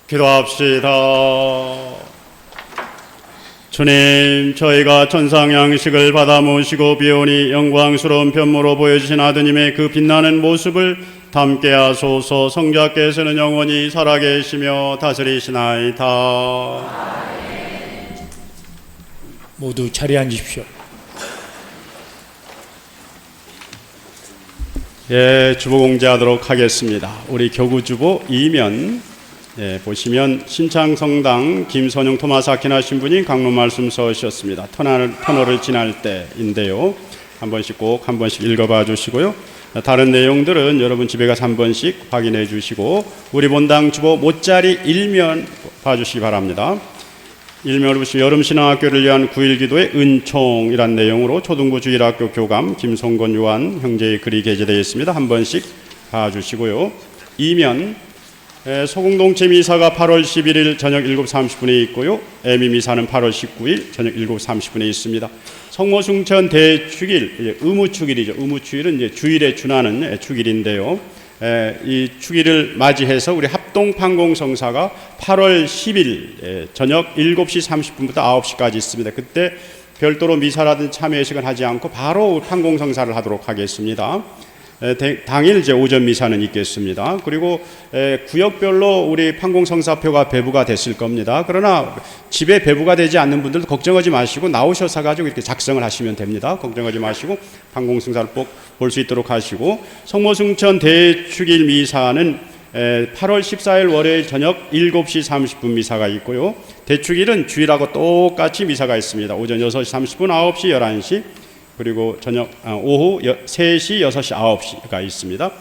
기도합시다. 주님, 저희가 천상 양식을 받아 모시고 비오니 영광스러운 변모로 보여주신 아드님의 그 빛나는 모습을 담게 하소서. 성자께서는 영원히 살아계시며 다스리시나이다. 모두 자리에 앉으십시오. 예, 주보 공지하도록 하겠습니다. 우리 교구주보 이면 보시면 신창성당 김선영 토마스 아키나 신부님 강론 말씀 써주셨습니다. 터널을 지날 때인데요. 한 번씩 꼭 한 번씩 읽어봐 주시고요. 다른 내용들은 여러분 집에 가서 한 번씩 확인해 주시고 우리 본당 주보 못자리 1면 봐주시기 바랍니다. 1면을 보시면 여름신앙학교를 위한 9일 기도의 은총이란 내용으로 초등부 주일학교 교감 김성건 요한 형제의 글이 게재되어 있습니다. 한 번씩 봐주시고요. 2면 소공동체 미사가 8월 11일 저녁 7시 30분에 있고요. 애미 미사는 8월 19일 저녁 7시 30분에 있습니다. 성모숭천 대축일, 의무축일이죠. 의무축일은 이제 주일에 준하는 축일인데요. 이 축일을 맞이해서 우리 합동판공성사가 8월 10일 저녁 7시 30분부터 9시까지 있습니다. 그때 별도로 미사라든 참여식은 하지 않고 바로 판공성사를 하도록 하겠습니다. 당일 이제 오전 미사는 있겠습니다. 그리고 구역별로 우리 판공성사표가 배부가 됐을 겁니다. 그러나 집에 배부가 되지 않는 분들도 걱정하지 마시고 나오셔서 가지고 이렇게 작성을 하시면 됩니다. 걱정하지 마시고 판공성사를 꼭 볼 수 있도록 하시고 성모숭천 대축일 미사는 8월 14일 월요일 저녁 7시 30분 미사가 있고요. 대축일은 주일하고 똑같이 미사가 있습니다. 오전 6시 30분, 9시, 11시 그리고 저녁 오후 3시, 6시, 9시가 있습니다.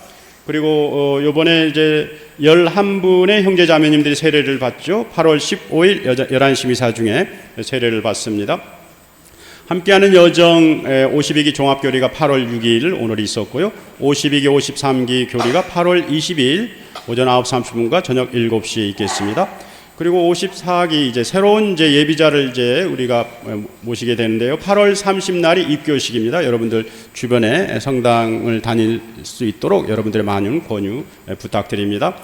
그리고 요번에 이제 11분의 형제 자매님들이 세례를 받죠. 8월 15일 11시 미사 중에 세례를 받습니다. 함께하는 여정 52기 종합교리가 8월 6일 오늘 있었고요. 52기, 53기 교리가 8월 22일 오전 9시 30분과 저녁 7시에 있겠습니다. 그리고 54기 이제 새로운 이제 예비자를 이제 우리가 모시게 되는데요. 8월 30날이 입교식입니다. 여러분들 주변에 성당을 다닐 수 있도록 여러분들의 많은 권유 부탁드립니다.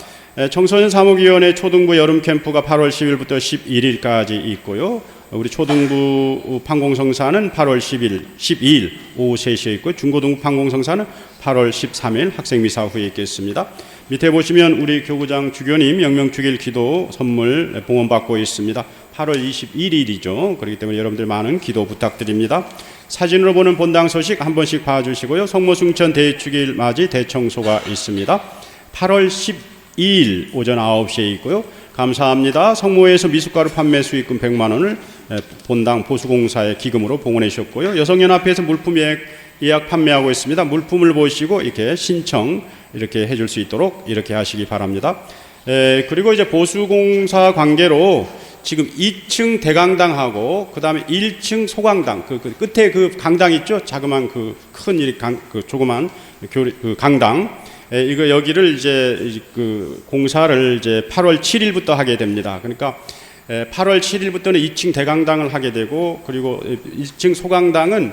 청소년 사목위원회 초등부 여름 캠프가 8월 10일부터 11일까지 있고요. 우리 초등부 판공성사는 8월 12일 오후 3시에 있고 중고등부 판공성사는 8월 13일 학생미사 후에 있겠습니다. 밑에 보시면 우리 교구장 주교님 영명축일 기도 선물 봉헌받고 있습니다. 8월 21일이죠. 그렇기 때문에 여러분들 많은 기도 부탁드립니다. 사진으로 보는 본당 소식 한 번씩 봐주시고요. 성모숭천 대축일 맞이 대청소가 있습니다. 8월 12일 오전 9시에 있고요. 감사합니다. 성모에서 미숫가루 판매 수익금 100만 원을 본당 보수공사에 기금으로 봉헌해 주셨고요. 여성연합회에서 물품 예약 판매하고 있습니다. 물품을 보시고 이렇게 신청 이렇게 해줄 수 있도록 이렇게 하시기 바랍니다. 그리고 이제 보수공사 관계로 지금 2층 대강당하고 그 다음에 1층 소강당 그 끝에 그 강당 있죠? 자그만 그 큰 그 조그만 그 강당. 이거 여기를 이제 그 공사를 이제 8월 7일부터 하게 됩니다. 그러니까 8월 7일부터는 2층 대강당을 하게 되고 그리고 1층 소강당은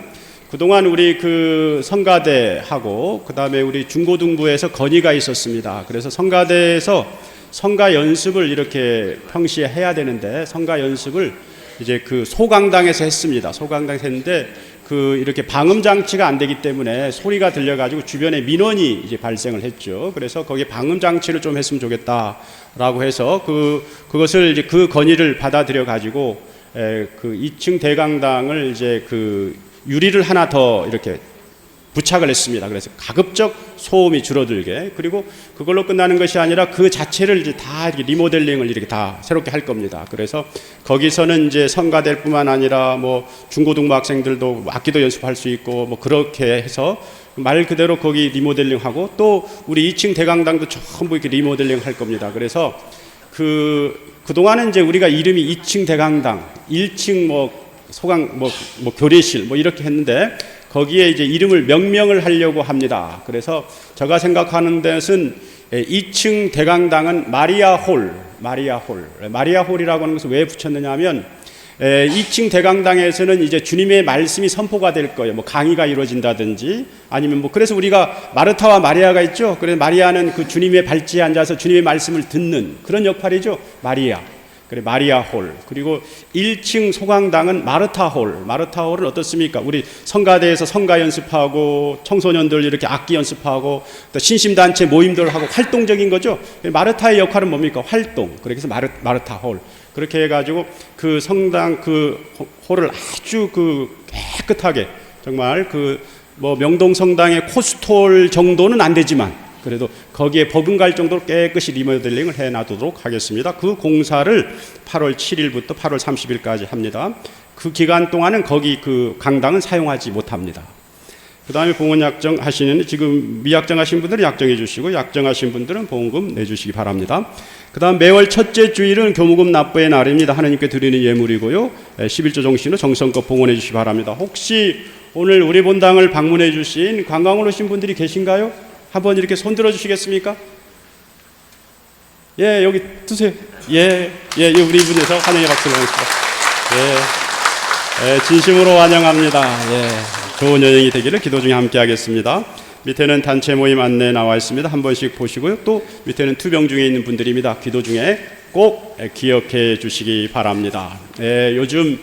그동안 우리 그 성가대하고 그 다음에 우리 중고등부에서 건의가 있었습니다. 그래서 성가대에서 성가 연습을 이렇게 평시에 해야 되는데 성가 연습을 이제 그 소강당에서 했습니다. 소강당에서 했는데 그 이렇게 방음 장치가 안 되기 때문에 소리가 들려가지고 주변에 민원이 이제 발생을 했죠. 그래서 거기에 방음 장치를 좀 했으면 좋겠다라고 해서 그것을 이제 그 건의를 받아들여 가지고 그 2층 대강당을 이제 그 유리를 하나 더 이렇게 부착을 했습니다. 그래서 가급적 소음이 줄어들게 그리고 그걸로 끝나는 것이 아니라 그 자체를 이제 다 이렇게 리모델링을 이렇게 다 새롭게 할 겁니다. 그래서 거기서는 이제 성가대뿐만 아니라 뭐 중고등부 학생들도 악기도 연습할 수 있고 뭐 그렇게 해서 말 그대로 거기 리모델링하고 또 우리 2층 대강당도 전부 이렇게 리모델링 할 겁니다. 그래서 그동안은 이제 우리가 이름이 2층 대강당, 1층 뭐 소강 뭐 교례실 뭐 이렇게 했는데 거기에 이제 이름을 명명을 하려고 합니다. 그래서 제가 생각하는 데는 2층 대강당은 마리아홀이라고 하는 것을 왜 붙였느냐 하면 2층 대강당에서는 이제 주님의 말씀이 선포가 될 거예요. 뭐 강의가 이루어진다든지 아니면 뭐 그래서 우리가 마르타와 마리아가 있죠. 그래서 마리아는 그 주님의 발치에 앉아서 주님의 말씀을 듣는 그런 역할이죠. 마리아. 그래 마리아 홀. 그리고 1층 소강당은 마르타 홀. 마르타 홀은 어떻습니까? 우리 성가대에서 성가 연습하고 청소년들 이렇게 악기 연습하고 또 신심단체 모임들 하고 활동적인 거죠. 마르타의 역할은 뭡니까? 활동. 그래서 마르타 홀. 그렇게 해가지고 그 성당 그 홀을 아주 그 깨끗하게 정말 그 뭐 명동 성당의 코스톨 정도는 안 되지만 그래도 거기에 버금갈 정도로 깨끗이 리모델링을 해놔두도록 하겠습니다. 그 공사를 8월 7일부터 8월 30일까지 합니다. 그 기간 동안은 거기 그 강당은 사용하지 못합니다. 그 다음에 봉헌 약정 하시는 지금 미약정하신 분들은 약정해 주시고 약정하신 분들은 보험금 내주시기 바랍니다. 그 다음 매월 첫째 주일은 교무금 납부의 날입니다. 하나님께 드리는 예물이고요. 11조 정신으로 정성껏 봉헌해 주시기 바랍니다. 혹시 오늘 우리 본당을 방문해 주신 관광을 오신 분들이 계신가요? 한번 이렇게 손 들어 주시겠습니까? 예, 여기 드세요. 예, 우리 분에서 환영의 박수를 보내십시오. 예, 진심으로 환영합니다. 예, 좋은 여행이 되기를 기도 중에 함께 하겠습니다. 밑에는 단체 모임 안내 나와 있습니다. 한 번씩 보시고요. 또 밑에는 투병 중에 있는 분들입니다. 기도 중에 꼭 기억해 주시기 바랍니다. 예, 요즘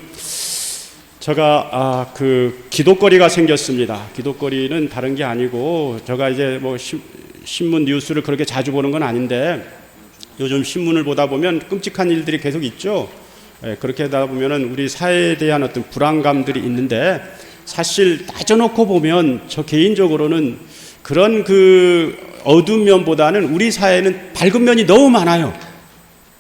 제가 그 기도거리가 생겼습니다. 기도거리는 다른 게 아니고 제가 이제 뭐 신문 뉴스를 그렇게 자주 보는 건 아닌데 요즘 신문을 보다 보면 끔찍한 일들이 계속 있죠. 그렇게 하다 보면은 우리 사회에 대한 어떤 불안감들이 있는데 사실 따져놓고 보면 저 개인적으로는 그런 그 어두운 면보다는 우리 사회는 밝은 면이 너무 많아요.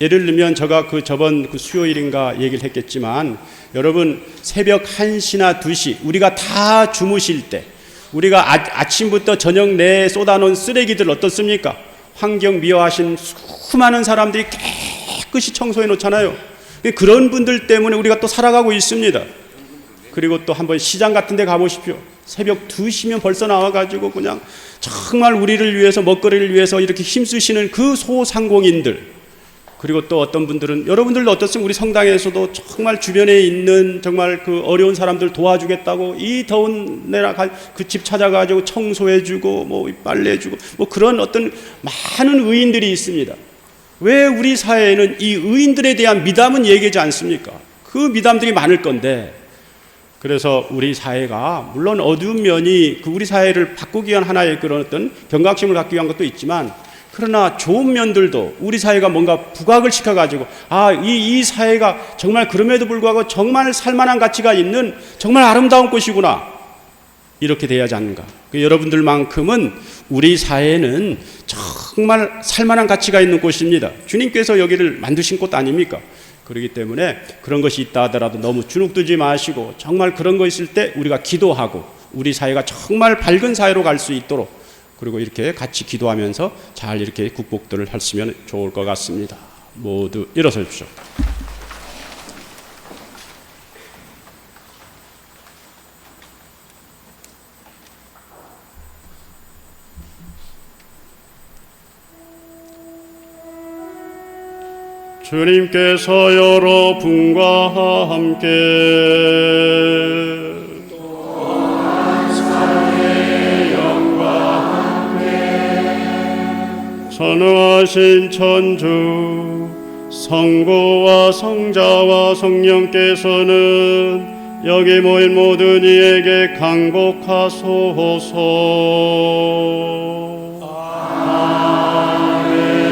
예를 들면 제가 그 저번 그 수요일인가 얘기를 했겠지만 여러분 새벽 1시나 2시 우리가 다 주무실 때 우리가 아침부터 저녁 내에 쏟아놓은 쓰레기들 어떻습니까? 환경 미화하신 수많은 사람들이 깨끗이 청소해 놓잖아요. 그런 분들 때문에 우리가 또 살아가고 있습니다. 그리고 또 한번 시장 같은 데 가보십시오. 새벽 2시면 벌써 나와가지고 그냥 정말 우리를 위해서 먹거리를 위해서 이렇게 힘쓰시는 그 소상공인들 그리고 또 어떤 분들은 여러분들도 어떻습니까? 우리 성당에서도 정말 주변에 있는 정말 그 어려운 사람들 도와주겠다고 이 더운 내라 그 집 찾아가지고 청소해주고 뭐 빨래해주고 뭐 그런 어떤 많은 의인들이 있습니다. 왜 우리 사회에는 이 의인들에 대한 미담은 얘기하지 않습니까? 그 미담들이 많을 건데 그래서 우리 사회가 물론 어두운 면이 그 우리 사회를 바꾸기 위한 하나의 그런 어떤 경각심을 갖기 위한 것도 있지만 그러나 좋은 면들도 우리 사회가 뭔가 부각을 시켜가지고 이 사회가 정말 그럼에도 불구하고 정말 살만한 가치가 있는 정말 아름다운 곳이구나 이렇게 돼야 하지 않는가. 여러분들만큼은 우리 사회는 정말 살만한 가치가 있는 곳입니다. 주님께서 여기를 만드신 곳 아닙니까? 그렇기 때문에 그런 것이 있다 하더라도 너무 주눅들지 마시고 정말 그런 거 있을 때 우리가 기도하고 우리 사회가 정말 밝은 사회로 갈 수 있도록 그리고 이렇게 같이 기도하면서 잘 이렇게 국복들을 하시면 좋을 것 같습니다. 모두 일어서 주십시오. 주님께서 여러분과 함께 선하신 천주 성부와 성자와 성령께서는 여기 모인 모든 이에게 강복하소서. 아멘.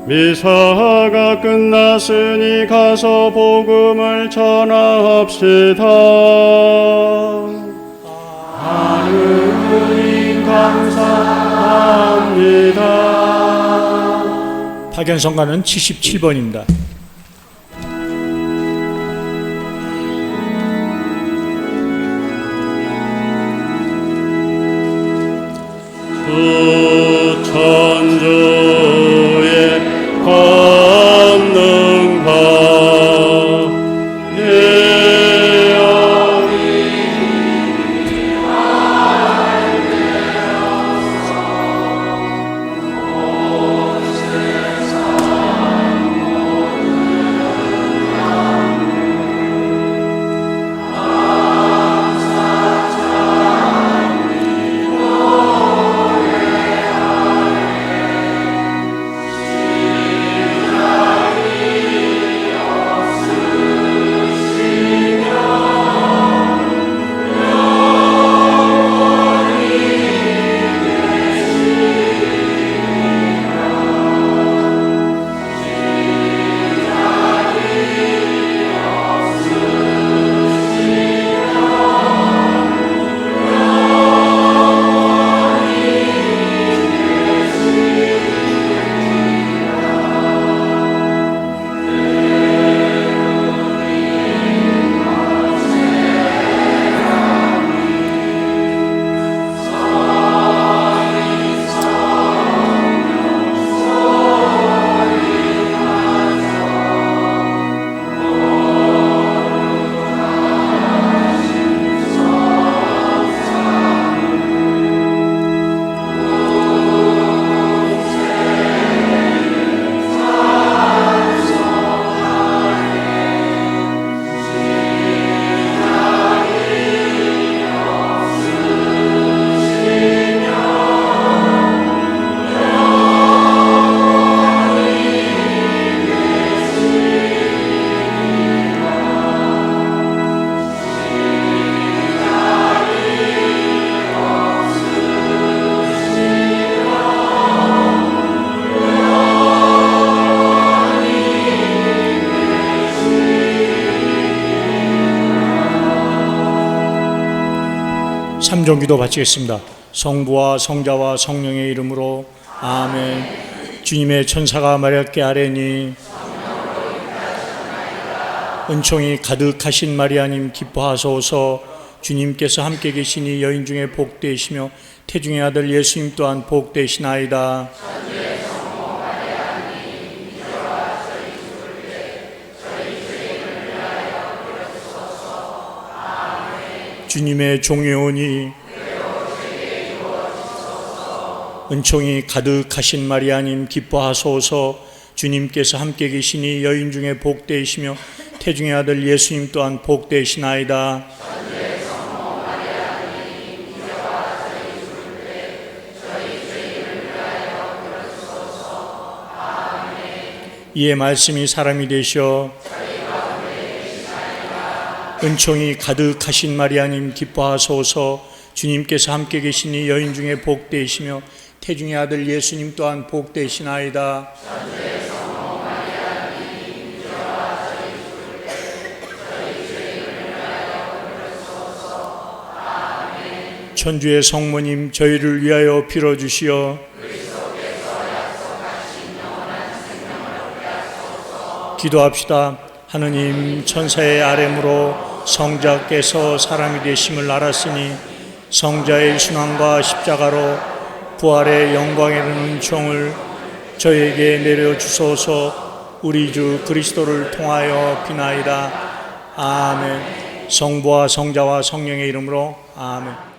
미사가 끝났으니 가서 복음을 전합시다. 하느님 감사합니다. 파견성가는 77번입니다. 천주의 권능과 삼종기도 바치겠습니다. 성부와 성자와 성령의 이름으로 아멘. 주님의 천사가 마리아께 아뢰니 은총이 가득하신 마리아님 기뻐하소서. 주님께서 함께 계시니 여인 중에 복되시며 태중의 아들 예수님 또한 복되시나이다. 주님의 종이오니 은총이 가득하신 마리아님 기뻐하소서. 주님께서 함께 계시니 여인 중에 복되시며 태중의 아들 예수님 또한 복되시나이다. 이에 말씀이 사람이 되셔 은총이 가득하신 마리아님 기뻐하소서. 주님께서 함께 계시니 여인 중에 복되시며 태중의 아들 예수님 또한 복되시나이다. 천주의 성모님 저희를 위하여 빌어주시어 기도합시다. 하느님 천사의 아뢰므로 성자께서 사람이 되심을 알았으니 성자의 순환과 십자가로 부활의 영광에 이르는 은총을 저에게 내려주소서. 우리 주 그리스도를 통하여 비나이다. 아멘. 성부와 성자와 성령의 이름으로 아멘.